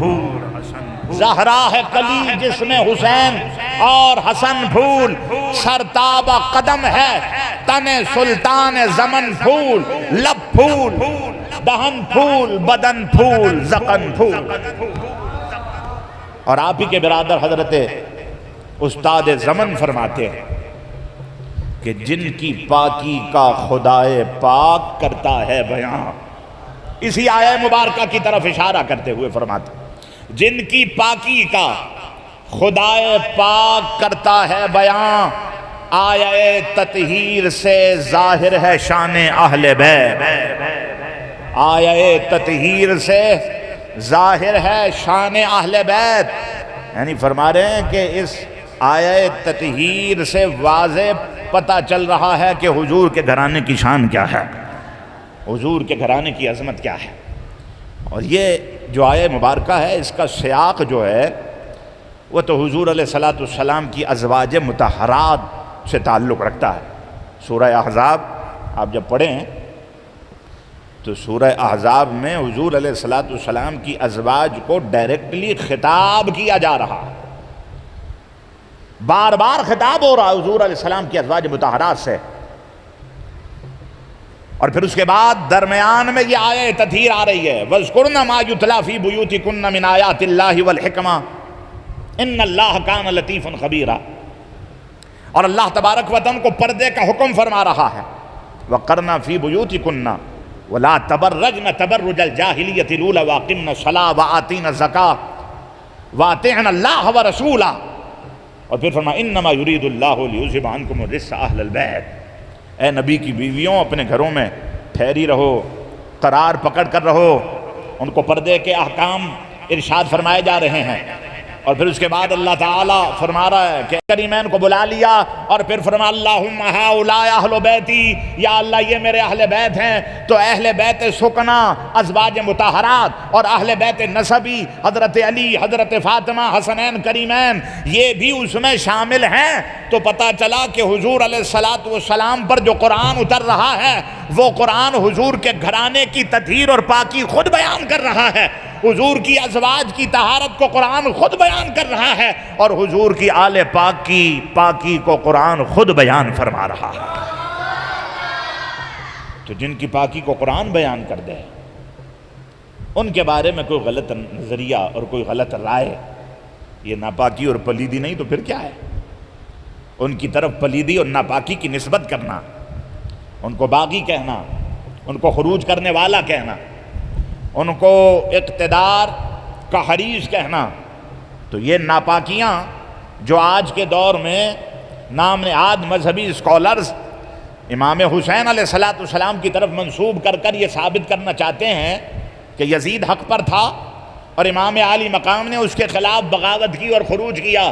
زہرا ہے کلی جس میں حسین اور حسن پھول، سرتاب قدم ہے تن سلطان زمن پھول، لب پھول دہن پھول بدن پھول زقن پھول۔ اور آپ ہی کے برادر حضرت استاد زمن فرماتے ہیں کہ جن کی پاکی کا خدائے پاک کرتا ہے بیان، اسی آیہ مبارکہ کی طرف اشارہ کرتے ہوئے فرماتے ہیں جن کی پاکی کا خدائے پاک کرتا ہے بیان، آیہ تطہیر سے ظاہر ہے شان اہل بیت، آیہ تطہیر سے ظاہر ہے شان اہل بیت۔ یعنی فرما رہے ہیں کہ اس آیہ تطہیر سے واضح پتہ چل رہا ہے کہ حضور کے گھرانے کی شان کیا ہے، حضور کے گھرانے کی عظمت کیا ہے۔ اور یہ جو آیہ مبارکہ ہے اس کا سیاق جو ہے وہ تو حضور علیہ السلام کی ازواج مطہرات سے تعلق رکھتا ہے۔ سورہ احزاب آپ جب پڑھیں تو سورہ احزاب میں حضور علیہ السلام کی ازواج کو ڈائریکٹلی خطاب کیا جا رہا ہے، بار بار خطاب ہو رہا ہے حضور علیہ السلام کی ازواج مطہرات سے۔ اور پھر اس کے بعد درمیان میں یہ آیہ تطہیر آ رہی ہے، وَاذْكُرْنَ مَا يُتْلَى فِي بُيُوتِكُنَّ مِنْ آيَاتِ اللَّهِ وَالْحِكْمَةِ إِنَّ اللَّهَ كَانَ لَطِيفًا خَبِيرًا۔ اور اللہ تبارک و تعالیٰ کو پردے کا حکم فرما رہا ہے، وَقَرْنَ فِي بُيُوتِكُنَّ وَلَا تَبَرَّجْنَ تَبَرُّجَ الْجَاهِلِيَّةِ الْأُولَىٰ وَأَقِمْنَ الصَّلَاةَ وَآتِينَ الزَّكَاةَ وَأَطِعْنَ اللَّهَ وَرَسُولَهُ۔ اور پھر فرمایا انما یرید اللہ لیذھب عنکم الرجس اہل البیت، اے نبی کی بیویوں اپنے گھروں میں ٹھہری رہو، قرار پکڑ کر رہو، ان کو پردے کے احکام ارشاد فرمائے جا رہے ہیں۔ اور پھر اس کے بعد اللہ تعالیٰ فرما رہا ہے کہ کریمین کو بلا لیا اور پھر فرما اللہم ہؤلاء اہل بیتی، یا اللہ یہ میرے اہل بیت ہیں۔ تو اہل بیت سکنا ازواج مطہرات اور اہل بیت نسبی حضرت علی، حضرت فاطمہ، حسنین کریمین یہ بھی اس میں شامل ہیں۔ تو پتہ چلا کہ حضور علیہ السلام پر جو قرآن اتر رہا ہے وہ قرآن حضور کے گھرانے کی تطہیر اور پاکی خود بیان کر رہا ہے، حضور کی ازواج کی طہارت کو قرآن خود بیان کر رہا ہے، اور حضور کی آل پاک کی پاکی کو قرآن خود بیان فرما رہا ہے۔ تو جن کی پاکی کو قرآن بیان کر دے ان کے بارے میں کوئی غلط نظریہ اور کوئی غلط رائے، یہ ناپاکی اور پلیدی نہیں تو پھر کیا ہے؟ ان کی طرف پلیدی اور ناپاکی کی نسبت کرنا، ان کو باغی کہنا، ان کو خروج کرنے والا کہنا، ان کو اقتدار کا حریص کہنا، تو یہ ناپاکیاں جو آج کے دور میں نام نہاد مذہبی اسکالرز امام حسین علیہ السلام کی طرف منسوب کر کر یہ ثابت کرنا چاہتے ہیں کہ یزید حق پر تھا اور امام عالی مقام نے اس کے خلاف بغاوت کی اور خروج کیا،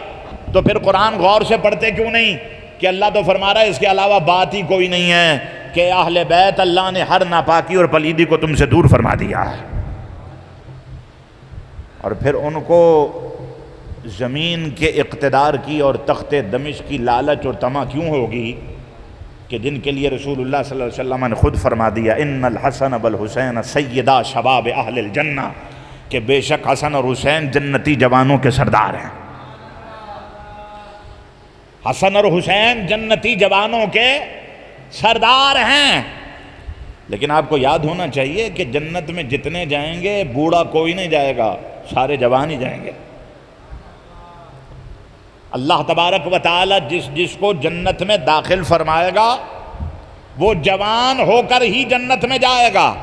تو پھر قرآن غور سے پڑھتے کیوں نہیں کہ اللہ تو فرما رہا ہے اس کے علاوہ بات ہی کوئی نہیں ہے کہ اہل بیت اللہ نے ہر ناپاکی اور پلیدی کو تم سے دور فرما دیا ہے۔ اور پھر ان کو زمین کے اقتدار کی اور تخت دمشق کی لالچ اور طمع کیوں ہوگی کہ جن کے لیے رسول اللہ صلی اللہ علیہ وسلم نے خود فرما دیا ان الحسن والحسین سیدا شباب اہل الجنہ، کہ بے شک حسن اور حسین جنتی جوانوں کے سردار ہیں۔ حسن اور حسین جنتی جوانوں کے سردار ہیں، لیکن آپ کو یاد ہونا چاہیے کہ جنت میں جتنے جائیں گے بوڑھا کوئی نہیں جائے گا، سارے جوان ہی جائیں گے۔ اللہ تبارک و تعالی جس کو جنت میں داخل فرمائے گا وہ جوان ہو کر ہی جنت میں جائے گا۔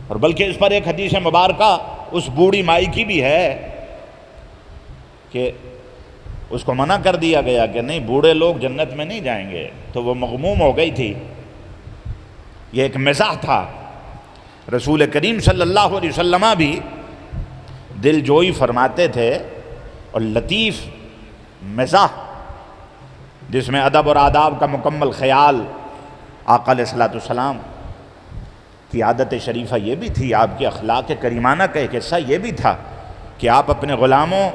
اور بلکہ اس پر ایک حدیث مبارکہ اس بوڑھی مائی کی بھی ہے کہ اس کو منع کر دیا گیا کہ نہیں بوڑھے لوگ جنت میں نہیں جائیں گے، تو وہ مغموم ہو گئی تھی۔ یہ ایک مزاح تھا۔ رسول کریم صلی اللہ علیہ وسلم بھی دل جوئی فرماتے تھے اور لطیف مزاح جس میں ادب اور آداب کا مکمل خیال، آقا علیہ السلام کی عادت شریفہ یہ بھی تھی، آپ کے اخلاق کریمانہ کا ایک حصہ یہ بھی تھا کہ آپ اپنے غلاموں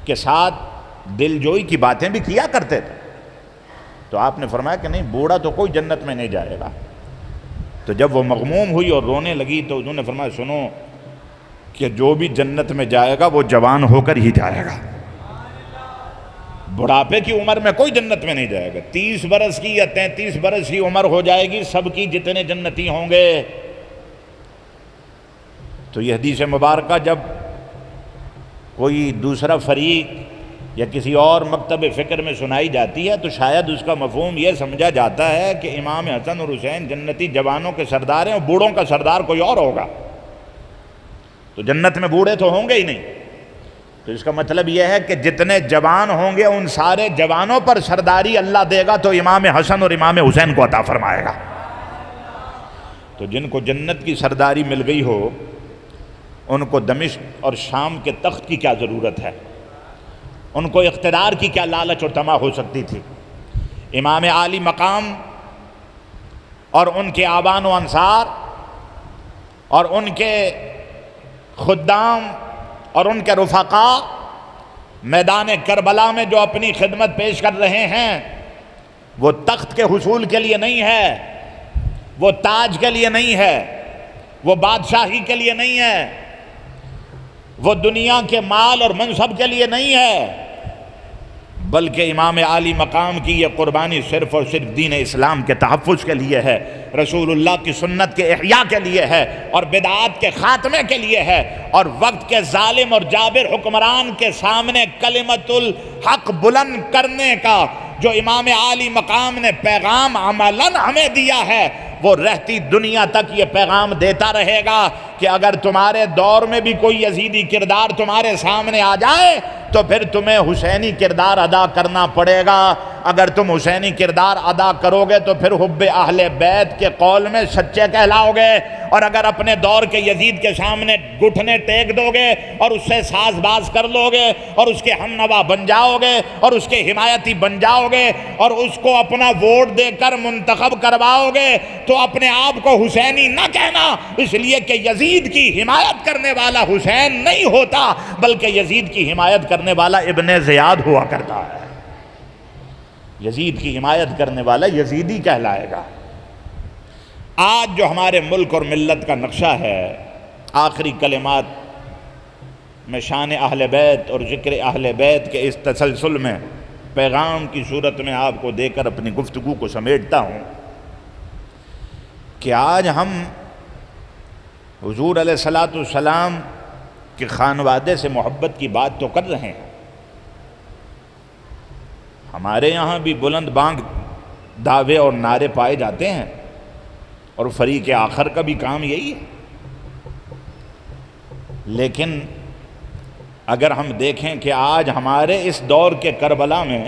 کے ساتھ دل جوئی کی باتیں بھی کیا کرتے تھے۔ تو آپ نے فرمایا کہ نہیں بوڑھا تو کوئی جنت میں نہیں جائے گا۔ تو جب وہ مغموم ہوئی اور رونے لگی تو انہوں نے فرمایا سنو کہ جو بھی جنت میں جائے گا وہ جوان ہو کر ہی جائے گا، بڑھاپے کی عمر میں کوئی جنت میں نہیں جائے گا۔ 30 برس کی یا 33 برس کی عمر ہو جائے گی سب کی، جتنے جنتی ہوں گے۔ تو یہ حدیث مبارکہ جب کوئی دوسرا فریق یا کسی اور مکتب فکر میں سنائی جاتی ہے تو شاید اس کا مفہوم یہ سمجھا جاتا ہے کہ امام حسن اور حسین جنتی جوانوں کے سردار ہیں اور بوڑھوں کا سردار کوئی اور ہوگا، تو جنت میں بوڑھے تو ہوں گے ہی نہیں۔ تو اس کا مطلب یہ ہے کہ جتنے جوان ہوں گے ان سارے جوانوں پر سرداری اللہ دے گا تو امام حسن اور امام حسین کو عطا فرمائے گا۔ تو جن کو جنت کی سرداری مل گئی ہو ان کو دمشق اور شام کے تخت کی کیا ضرورت ہے، ان کو اقتدار کی کیا لالچ اور طمع ہو سکتی تھی۔ امام عالی مقام اور ان کے آبان و انصار اور ان کے خدام اور ان کے رفقا میدان کربلا میں جو اپنی خدمت پیش کر رہے ہیں وہ تخت کے حصول کے لیے نہیں ہے، وہ تاج کے لیے نہیں ہے، وہ بادشاہی کے لیے نہیں ہے، وہ دنیا کے مال اور منصب کے لیے نہیں ہے، بلکہ امام عالی مقام کی یہ قربانی صرف اور صرف دین اسلام کے تحفظ کے لیے ہے، رسول اللہ کی سنت کے احیاء کے لیے ہے اور بدعات کے خاتمے کے لیے ہے، اور وقت کے ظالم اور جابر حکمران کے سامنے کلمت الحق بلند کرنے کا جو امام عالی مقام نے پیغام عملاً ہمیں دیا ہے وہ رہتی دنیا تک یہ پیغام دیتا رہے گا کہ اگر تمہارے دور میں بھی کوئی یزیدی کردار تمہارے سامنے آ جائے تو پھر تمہیں حسینی کردار ادا کرنا پڑے گا۔ اگر تم حسینی کردار ادا کرو گے تو پھر حب اہل بیت کے قول میں سچے کہلاؤ گے، اور اگر اپنے دور کے یزید کے سامنے گھٹنے ٹیک دو گے اور اس سے ساز باز کر لو گے اور اس کے ہم نوا بن جاؤ گے اور اس کے حمایتی بن جاؤ گے اور اس کو اپنا ووٹ دے کر منتخب کرواؤ گے تو اپنے آپ کو حسینی نہ کہنا، اس لیے کہ یزید کی حمایت کرنے والا حسین نہیں ہوتا، بلکہ یزید کی حمایت کرنے والا ابن زیاد ہوا کرتا ہے۔ یزید کی حمایت کرنے والا یزیدی کہلائے گا۔ آج جو ہمارے ملک اور ملت کا نقشہ ہے، آخری کلمات میں شان اہل بیت اور ذکر اہل بیت کے اس تسلسل میں پیغام کی صورت میں آپ کو دے کر اپنی گفتگو کو سمیٹتا ہوں کہ آج ہم حضور علیہ السلام کے خانوادے سے محبت کی بات تو کر رہے ہیں، ہمارے یہاں بھی بلند بانگ دعوے اور نعرے پائے جاتے ہیں، اور فریق آخر کا بھی کام یہی ہے، لیکن اگر ہم دیکھیں کہ آج ہمارے اس دور کے کربلا میں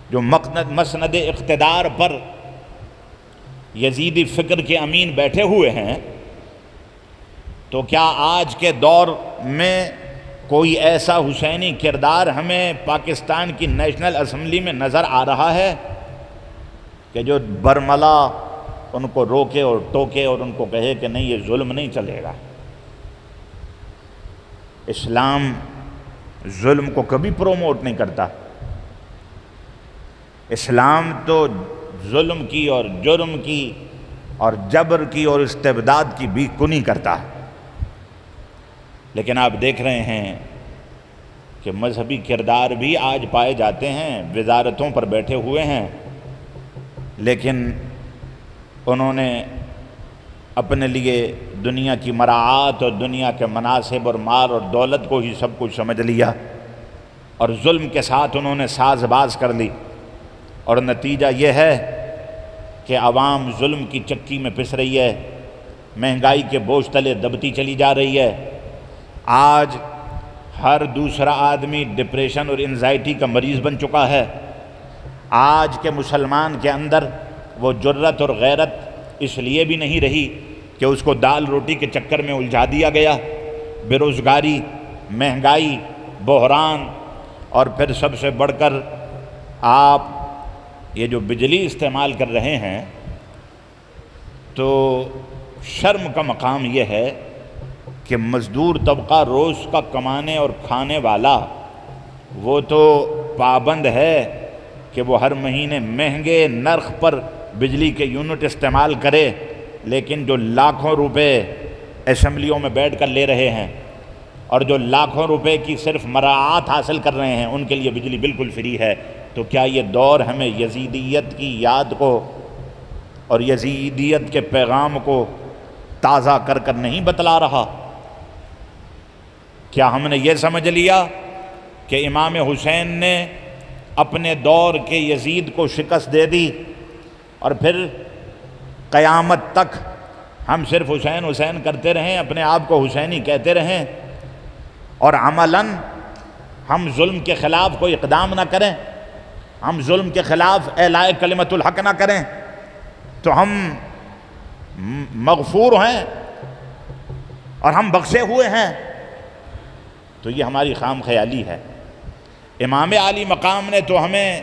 جو مسند اقتدار پر یزیدی فکر کے امین بیٹھے ہوئے ہیں، تو کیا آج کے دور میں کوئی ایسا حسینی کردار ہمیں پاکستان کی نیشنل اسمبلی میں نظر آ رہا ہے کہ جو برملا ان کو روکے اور ٹوکے اور ان کو کہے کہ نہیں، یہ ظلم نہیں چلے گا؟ اسلام ظلم کو کبھی پروموٹ نہیں کرتا، اسلام تو ظلم کی اور جرم کی اور جبر کی اور استبداد کی بھی کنی کرتا ہے۔ لیکن آپ دیکھ رہے ہیں کہ مذہبی کردار بھی آج پائے جاتے ہیں، وزارتوں پر بیٹھے ہوئے ہیں، لیکن انہوں نے اپنے لیے دنیا کی مراعات اور دنیا کے مناصب اور مال اور دولت کو ہی سب کچھ سمجھ لیا، اور ظلم کے ساتھ انہوں نے ساز باز کر لی، اور نتیجہ یہ ہے کہ عوام ظلم کی چکی میں پس رہی ہے، مہنگائی کے بوجھ تلے دبتی چلی جا رہی ہے۔ آج ہر دوسرا آدمی ڈپریشن اور انزائٹی کا مریض بن چکا ہے۔ آج کے مسلمان کے اندر وہ جرت اور غیرت اس لیے بھی نہیں رہی کہ اس کو دال روٹی کے چکر میں الجھا دیا گیا۔ بے روزگاری، مہنگائی، بحران، اور پھر سب سے بڑھ کر آپ یہ جو بجلی استعمال کر رہے ہیں، تو شرم کا مقام یہ ہے کہ مزدور طبقہ روز کا کمانے اور کھانے والا وہ تو پابند ہے کہ وہ ہر مہینے مہنگے نرخ پر بجلی کے یونٹ استعمال کرے، لیکن جو لاکھوں روپے اسمبلیوں میں بیٹھ کر لے رہے ہیں اور جو لاکھوں روپے کی صرف مراعات حاصل کر رہے ہیں، ان کے لیے بجلی بالکل فری ہے۔ تو کیا یہ دور ہمیں یزیدیت کی یاد کو اور یزیدیت کے پیغام کو تازہ کر کر نہیں بتلا رہا؟ کیا ہم نے یہ سمجھ لیا کہ امام حسین نے اپنے دور کے یزید کو شکست دے دی اور پھر قیامت تک ہم صرف حسین حسین کرتے رہیں، اپنے آپ کو حسینی کہتے رہیں، اور عملاً ہم ظلم کے خلاف کوئی اقدام نہ کریں، ہم ظلم کے خلاف اعلاء کلمت الحق نہ کریں، تو ہم مغفور ہیں اور ہم بخشے ہوئے ہیں؟ تو یہ ہماری خام خیالی ہے۔ امام عالی مقام نے تو ہمیں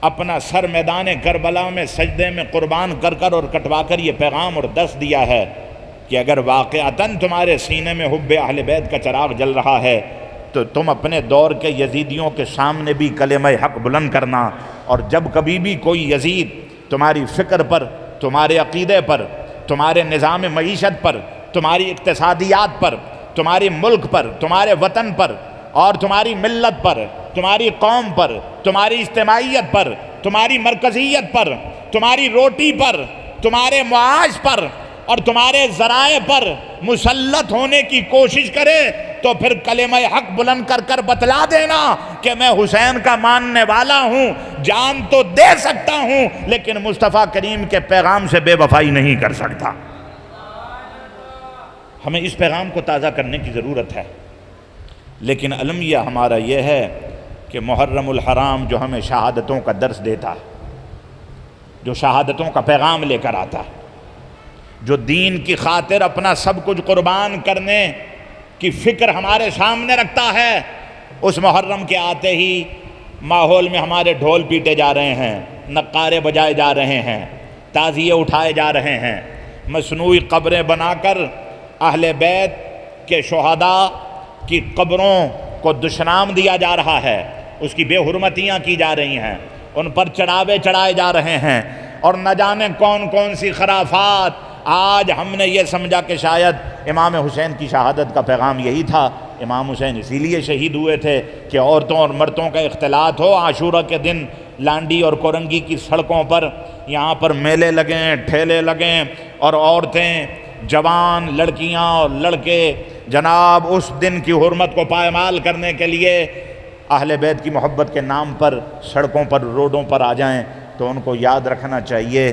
اپنا سر میدان کربلا میں سجدے میں قربان کر کر اور کٹوا کر یہ پیغام اور دست دیا ہے کہ اگر واقعتاً تمہارے سینے میں حب اہل بیت کا چراغ جل رہا ہے تو تم اپنے دور کے یزیدیوں کے سامنے بھی کلمہ حق بلند کرنا، اور جب کبھی بھی کوئی یزید تمہاری فکر پر، تمہارے عقیدے پر، تمہارے نظام معیشت پر، تمہاری اقتصادیات پر، تمہاری ملک پر، تمہارے وطن پر اور تمہاری ملت پر، تمہاری قوم پر، تمہاری اجتماعیت پر، تمہاری مرکزیت پر، تمہاری روٹی پر، تمہارے معاش پر اور تمہارے ذرائع پر مسلط ہونے کی کوشش کرے تو پھر کلمہ حق بلند کر کر بتلا دینا کہ میں حسین کا ماننے والا ہوں، جان تو دے سکتا ہوں لیکن مصطفیٰ کریم کے پیغام سے بے وفائی نہیں کر سکتا۔ ہمیں اس پیغام کو تازہ کرنے کی ضرورت ہے، لیکن المیہ ہمارا یہ ہے کہ کہ محرم الحرام جو ہمیں شہادتوں کا درس دیتا ہے، جو شہادتوں کا پیغام لے کر آتا ہے، جو دین کی خاطر اپنا سب کچھ قربان کرنے کی فکر ہمارے سامنے رکھتا ہے، اس محرم کے آتے ہی ماحول میں ہمارے ڈھول پیٹے جا رہے ہیں، نقارے بجائے جا رہے ہیں، تعزیے اٹھائے جا رہے ہیں، مصنوعی قبریں بنا کر اہل بیت کے شہداء کی قبروں کو دشنام دیا جا رہا ہے، اس کی بے حرمتیاں کی جا رہی ہیں، ان پر چڑھاوے چڑھائے جا رہے ہیں، اور نہ جانے کون کون سی خرافات۔ آج ہم نے یہ سمجھا کہ شاید امام حسین کی شہادت کا پیغام یہی تھا، امام حسین اسی لیے شہید ہوئے تھے کہ عورتوں اور مردوں کا اختلاط ہو۔ عاشورہ کے دن لانڈی اور کورنگی کی سڑکوں پر یہاں پر میلے لگیں، ٹھیلے لگیں، اور عورتیں، جوان، لڑکیاں اور لڑکے جناب اس دن کی حرمت کو پائمال کرنے کے لیے اہل بیت کی محبت کے نام پر سڑکوں پر، روڈوں پر آ جائیں، تو ان کو یاد رکھنا چاہیے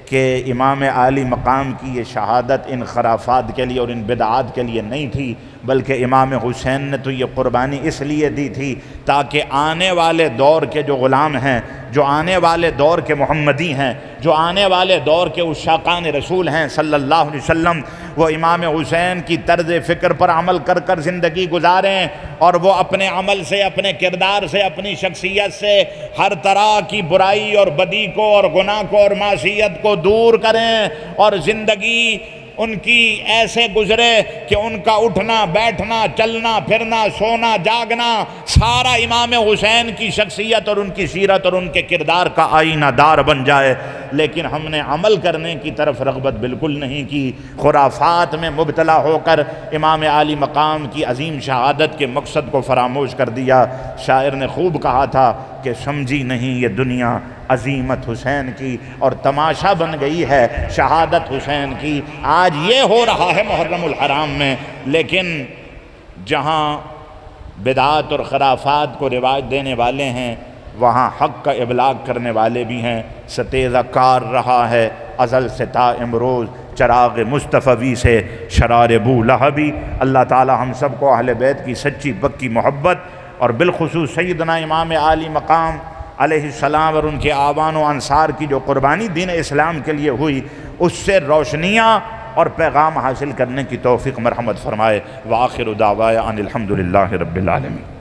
کہ امام عالی مقام کی یہ شہادت ان خرافات کے لیے اور ان بدعات کے لیے نہیں تھی، بلکہ امام حسین نے تو یہ قربانی اس لیے دی تھی تاکہ آنے والے دور کے جو غلام ہیں، جو آنے والے دور کے محمدی ہیں، جو آنے والے دور کے عشاقان رسول ہیں صلی اللہ علیہ وسلم، وہ امام حسین کی طرز فکر پر عمل کر کر زندگی گزاریں، اور وہ اپنے عمل سے، اپنے کردار سے، اپنی شخصیت سے ہر طرح کی برائی اور بدی کو اور گناہ کو اور معصیت کو دور کریں، اور زندگی ان کی ایسے گزرے کہ ان کا اٹھنا بیٹھنا، چلنا پھرنا، سونا جاگنا سارا امام حسین کی شخصیت اور ان کی سیرت اور ان کے کردار کا آئینہ دار بن جائے۔ لیکن ہم نے عمل کرنے کی طرف رغبت بالکل نہیں کی، خرافات میں مبتلا ہو کر امام عالی مقام کی عظیم شہادت کے مقصد کو فراموش کر دیا۔ شاعر نے خوب کہا تھا کہ سمجھی نہیں یہ دنیا عظیمت حسین کی، اور تماشا بن گئی ہے شہادت حسین کی۔ آج یہ ہو رہا ہے محرم الحرام میں، لیکن جہاں بدعات اور خرافات کو رواج دینے والے ہیں، وہاں حق کا ابلاغ کرنے والے بھی ہیں۔ ستیزہ کار رہا ہے ازل سے تا امروز، چراغ مصطفی سے شرار بو لہبی۔ اللہ تعالی ہم سب کو اہل بیت کی سچی پکی محبت، اور بالخصوص سیدنا امام عالی مقام علیہ السلام اور ان کے آبان و انصار کی جو قربانی دین اسلام کے لیے ہوئی، اس سے روشنیاں اور پیغام حاصل کرنے کی توفیق مرحمت فرمائے۔ وآخر دعوایا ان الحمدللہ رب العالمین۔